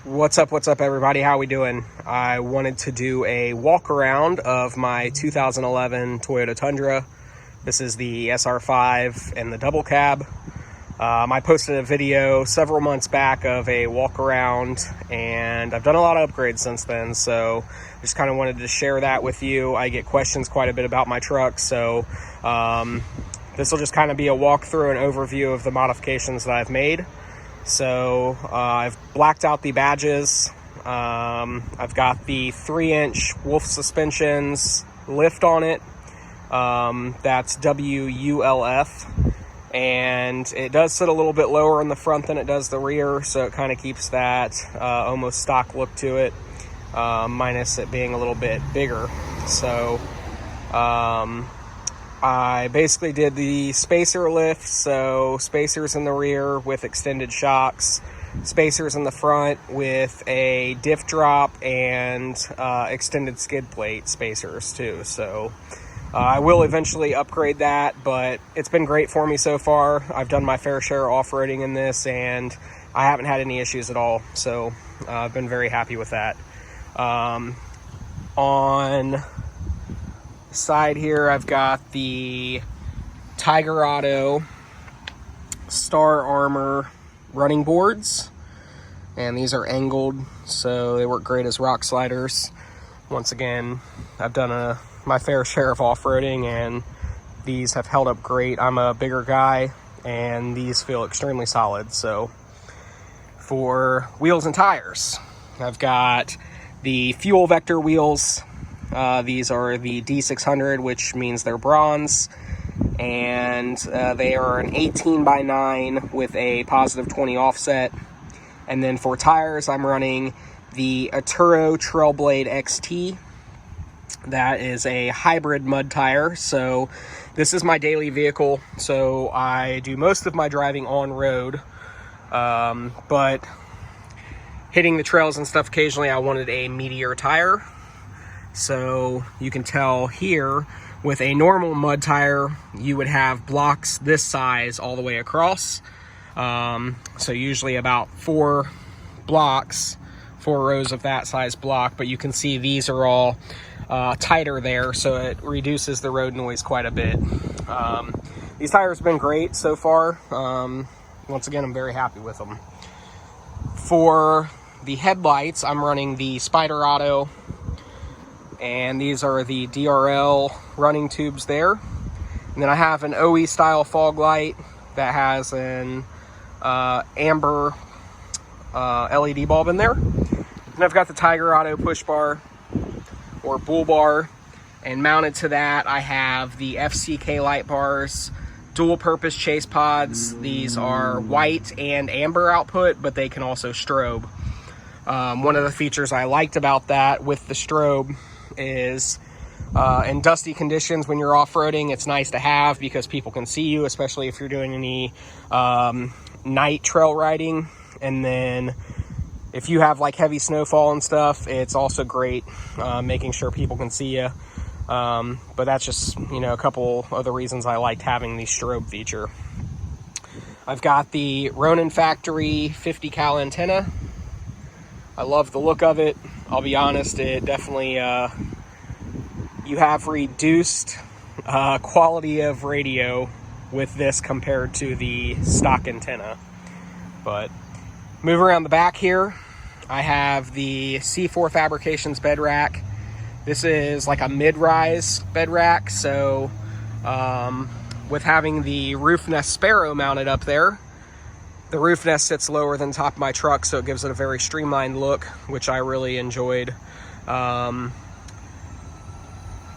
What's up everybody? How we doing? I wanted to do a walk around of my 2011 Toyota Tundra. This is the SR5 and the double cab. I posted a video several months back of a walk around, and I've done a lot of upgrades since then, so just kind of wanted to share that with you. I get questions quite a bit about my truck, so this will just kind of be a walkthrough and overview of the modifications that I've made. So I've blacked out the badges. I've got the 3-inch Wolf suspensions lift on it. That's WULF, and it does sit a little bit lower in the front than it does the rear, so it kind of keeps that almost stock look to it, minus it being a little bit bigger. So I basically did the spacer lift, so spacers in the rear with extended shocks, spacers in the front with a diff drop, and extended skid plate spacers too. So I will eventually upgrade that, but it's been great for me so far. I've done my fair share of off-roading in this, and I haven't had any issues at all, so I've been very happy with that. On side here, I've got the Tiger Auto Star Armor running boards, and these are angled, so they work great as rock sliders. Once again, I've done my fair share of off-roading, and these have held up great. I'm a bigger guy, and these feel extremely solid. So for wheels and tires, I've got the Fuel Vector wheels. These are the D600, which means they're bronze, and they are an 18x9 with a positive 20 offset. And then for tires, I'm running the Atturo Trailblade XT. That is a hybrid mud tire. So this is my daily vehicle, so I do most of my driving on road, but hitting the trails and stuff occasionally, I wanted a meatier tire. So you can tell here, with a normal mud tire, you would have blocks this size all the way across. So usually about 4 rows of that size block, but you can see these are all tighter there, so it reduces the road noise quite a bit. These tires have been great so far. Once again, I'm very happy with them. For the headlights, I'm running the Spider Auto, and these are the DRL running tubes there. And then I have an OE style fog light that has an amber LED bulb in there. And I've got the Tiger Auto push bar or bull bar, and mounted to that I have the FCK light bars, dual purpose chase pods. These are white and amber output, but they can also strobe. One of the features I liked about that with the strobe is in dusty conditions when you're off-roading, it's nice to have because people can see you, especially if you're doing any night trail riding. And then if you have like heavy snowfall and stuff, it's also great making sure people can see you. But that's just, a couple of the reasons I liked having the strobe feature. I've got the Ronin Factory 50 cal antenna. I love the look of it. I'll be honest, it definitely, you have reduced quality of radio with this compared to the stock antenna. But move around the back here, I have the C4 Fabrications bed rack. This is like a mid-rise bed rack, so with having the Roof Nest Sparrow mounted up there, the roof nest sits lower than the top of my truck, so it gives it a very streamlined look, which I really enjoyed. And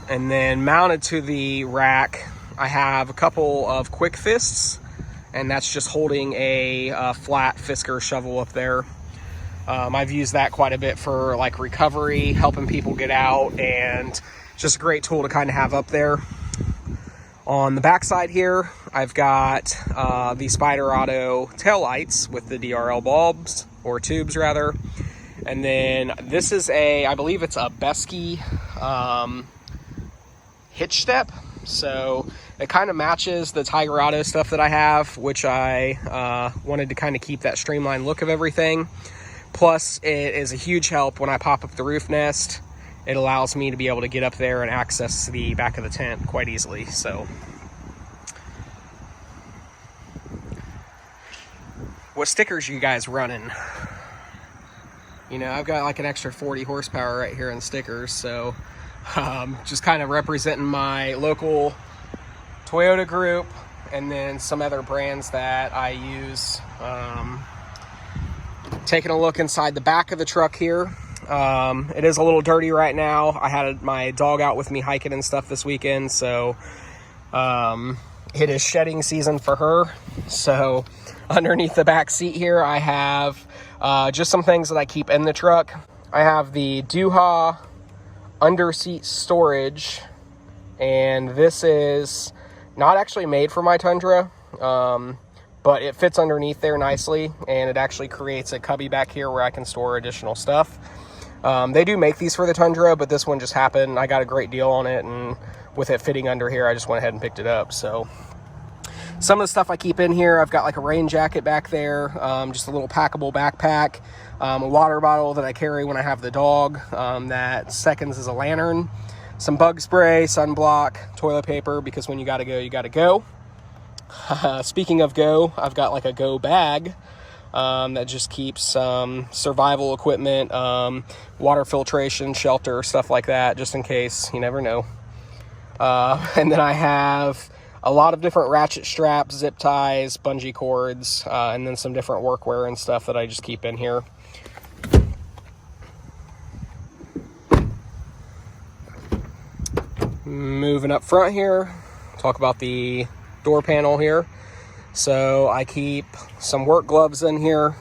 then mounted to the rack, I have a couple of Quick Fists, and that's just holding a flat Fisker shovel up there. I've used that quite a bit for like recovery, helping people get out, and just a great tool to kind of have up there. On the back side here, I've got the Spider Auto taillights with the DRL bulbs, or tubes rather. And then this is I believe it's a Beskey hitch step. So it kind of matches the Tiger Auto stuff that I have, which I wanted to kind of keep that streamlined look of everything. Plus, it is a huge help when I pop up the roof nest. It allows me to be able to get up there and access the back of the tent quite easily. So, what stickers are you guys running? You know, I've got like an extra 40 horsepower right here in stickers, so just kind of representing my local Toyota group and then some other brands that I use. Taking a look inside the back of the truck here. It is a little dirty right now. I had my dog out with me hiking and stuff this weekend, so it is shedding season for her. So underneath the back seat here, I have just some things that I keep in the truck. I have the Duha under seat storage, and this is not actually made for my Tundra, but it fits underneath there nicely, and it actually creates a cubby back here where I can store additional stuff. They do make these for the Tundra, but this one just happened. I got a great deal on it, and with it fitting under here, I just went ahead and picked it up. So some of the stuff I keep in here, I've got like a rain jacket back there, just a little packable backpack, a water bottle that I carry when I have the dog, that seconds as a lantern, some bug spray, sunblock, toilet paper, because when you gotta go, you gotta go. Speaking of go, I've got like a go bag that just keeps survival equipment, water filtration, shelter, stuff like that, just in case, you never know. And then I have a lot of different ratchet straps, zip ties, bungee cords, and then some different workwear and stuff that I just keep in here. Moving up front here, talk about the door panel here. So I keep some work gloves in here,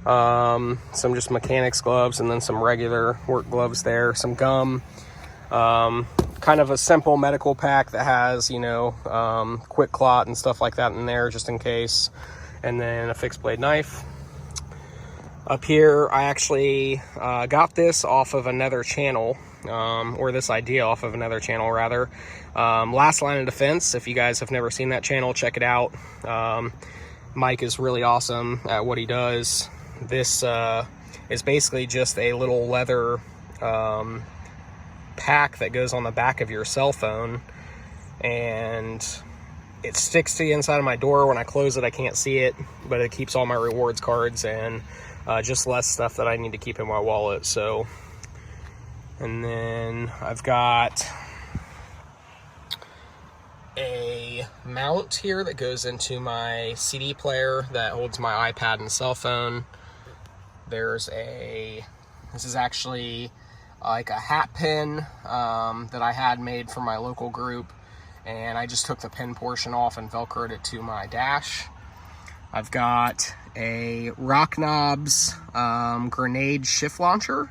some just mechanics gloves, and then some regular work gloves there, some gum, kind of a simple medical pack that has, you know, quick clot and stuff like that in there just in case, and then a fixed blade knife. Up here, I actually got this off of another channel, or this idea off of another channel rather. Last Line of Defense. If you guys have never seen that channel, check it out. Mike is really awesome at what he does. This is basically just a little leather pack that goes on the back of your cell phone, and it sticks to the inside of my door. When I close it, I can't see it, but it keeps all my rewards cards and just less stuff that I need to keep in my wallet. So, and then I've got a mount here that goes into my CD player that holds my iPad and cell phone. This is actually like a hat pin that I had made for my local group, and I just took the pin portion off and velcroed it to my dash. I've got a Rock Knobs grenade shift launcher.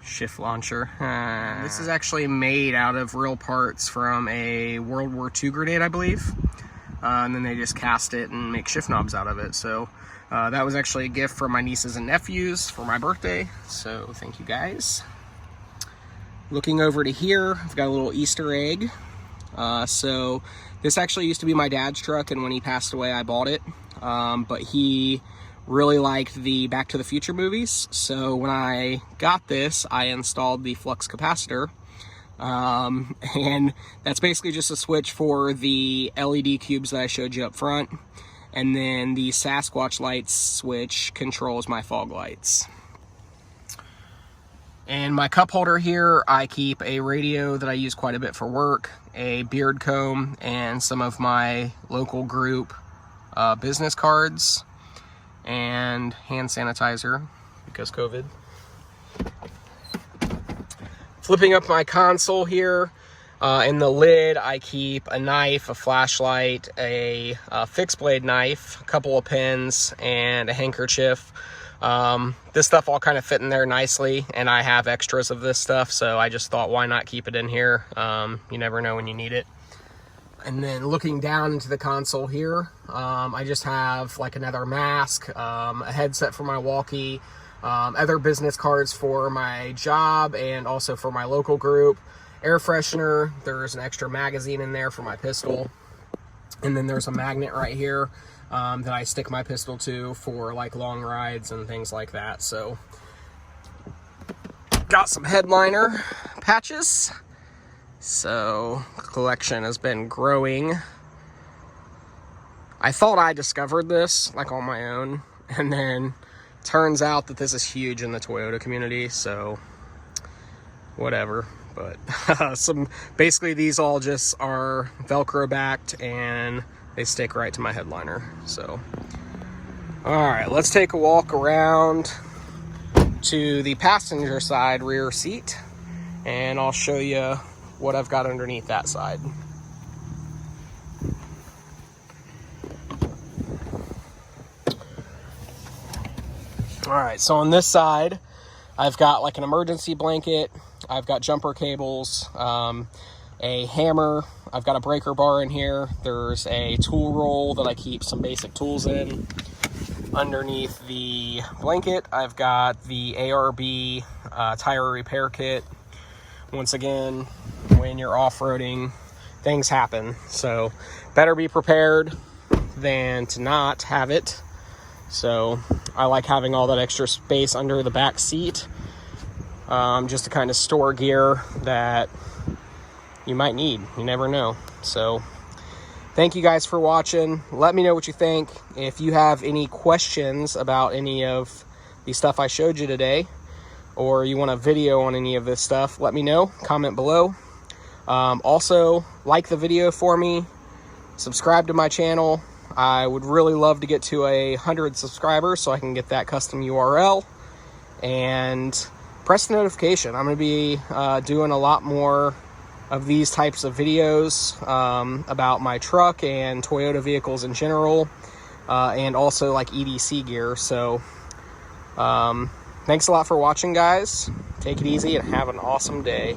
This is actually made out of real parts from a World War II grenade, I believe, and then they just cast it and make shift knobs out of it. So that was actually a gift from my nieces and nephews for my birthday, so thank you guys. Looking over to here, I've got a little Easter egg. So this actually used to be my dad's truck, and when he passed away, I bought it. But he really liked the Back to the Future movies, so when I got this, I installed the flux capacitor. And that's basically just a switch for the LED cubes that I showed you up front, and then the Sasquatch lights switch controls my fog lights. In my cup holder here, I keep a radio that I use quite a bit for work, a beard comb, and some of my local group business cards, and hand sanitizer because COVID. Flipping up my console here, in the lid I keep a knife, a flashlight, a fixed blade knife, a couple of pins, and a handkerchief. This stuff all kind of fit in there nicely, and I have extras of this stuff, so I just thought, why not keep it in here? You never know when you need it. And then looking down into the console here, I just have like another mask, a headset for my walkie, other business cards for my job and also for my local group, air freshener, there's an extra magazine in there for my pistol, and then there's a magnet right here that I stick my pistol to for like long rides and things like that. So got some headliner patches. So collection has been growing. I thought I discovered this like on my own, and then turns out that this is huge in the Toyota community, so whatever. But basically these all just are Velcro backed and they stick right to my headliner. So all right, let's take a walk around to the passenger side rear seat and I'll show you what I've got underneath that side. All right, so on this side, I've got like an emergency blanket, I've got jumper cables, a hammer, I've got a breaker bar in here, there's a tool roll that I keep some basic tools in. Underneath the blanket, I've got the ARB tire repair kit. Once again, when you're off-roading, things happen, so better be prepared than to not have it. So I like having all that extra space under the back seat, just to kind of store gear that you might need. You never know. So thank you guys for watching. Let me know what you think. If you have any questions about any of the stuff I showed you today, or you want a video on any of this stuff, let me know. Comment below. Also, like the video for me. Subscribe to my channel. I would really love to get to 100 subscribers so I can get that custom URL. And press the notification. I'm going to be doing a lot more of these types of videos about my truck and Toyota vehicles in general, and also like EDC gear. So thanks a lot for watching, guys. Take it easy and have an awesome day.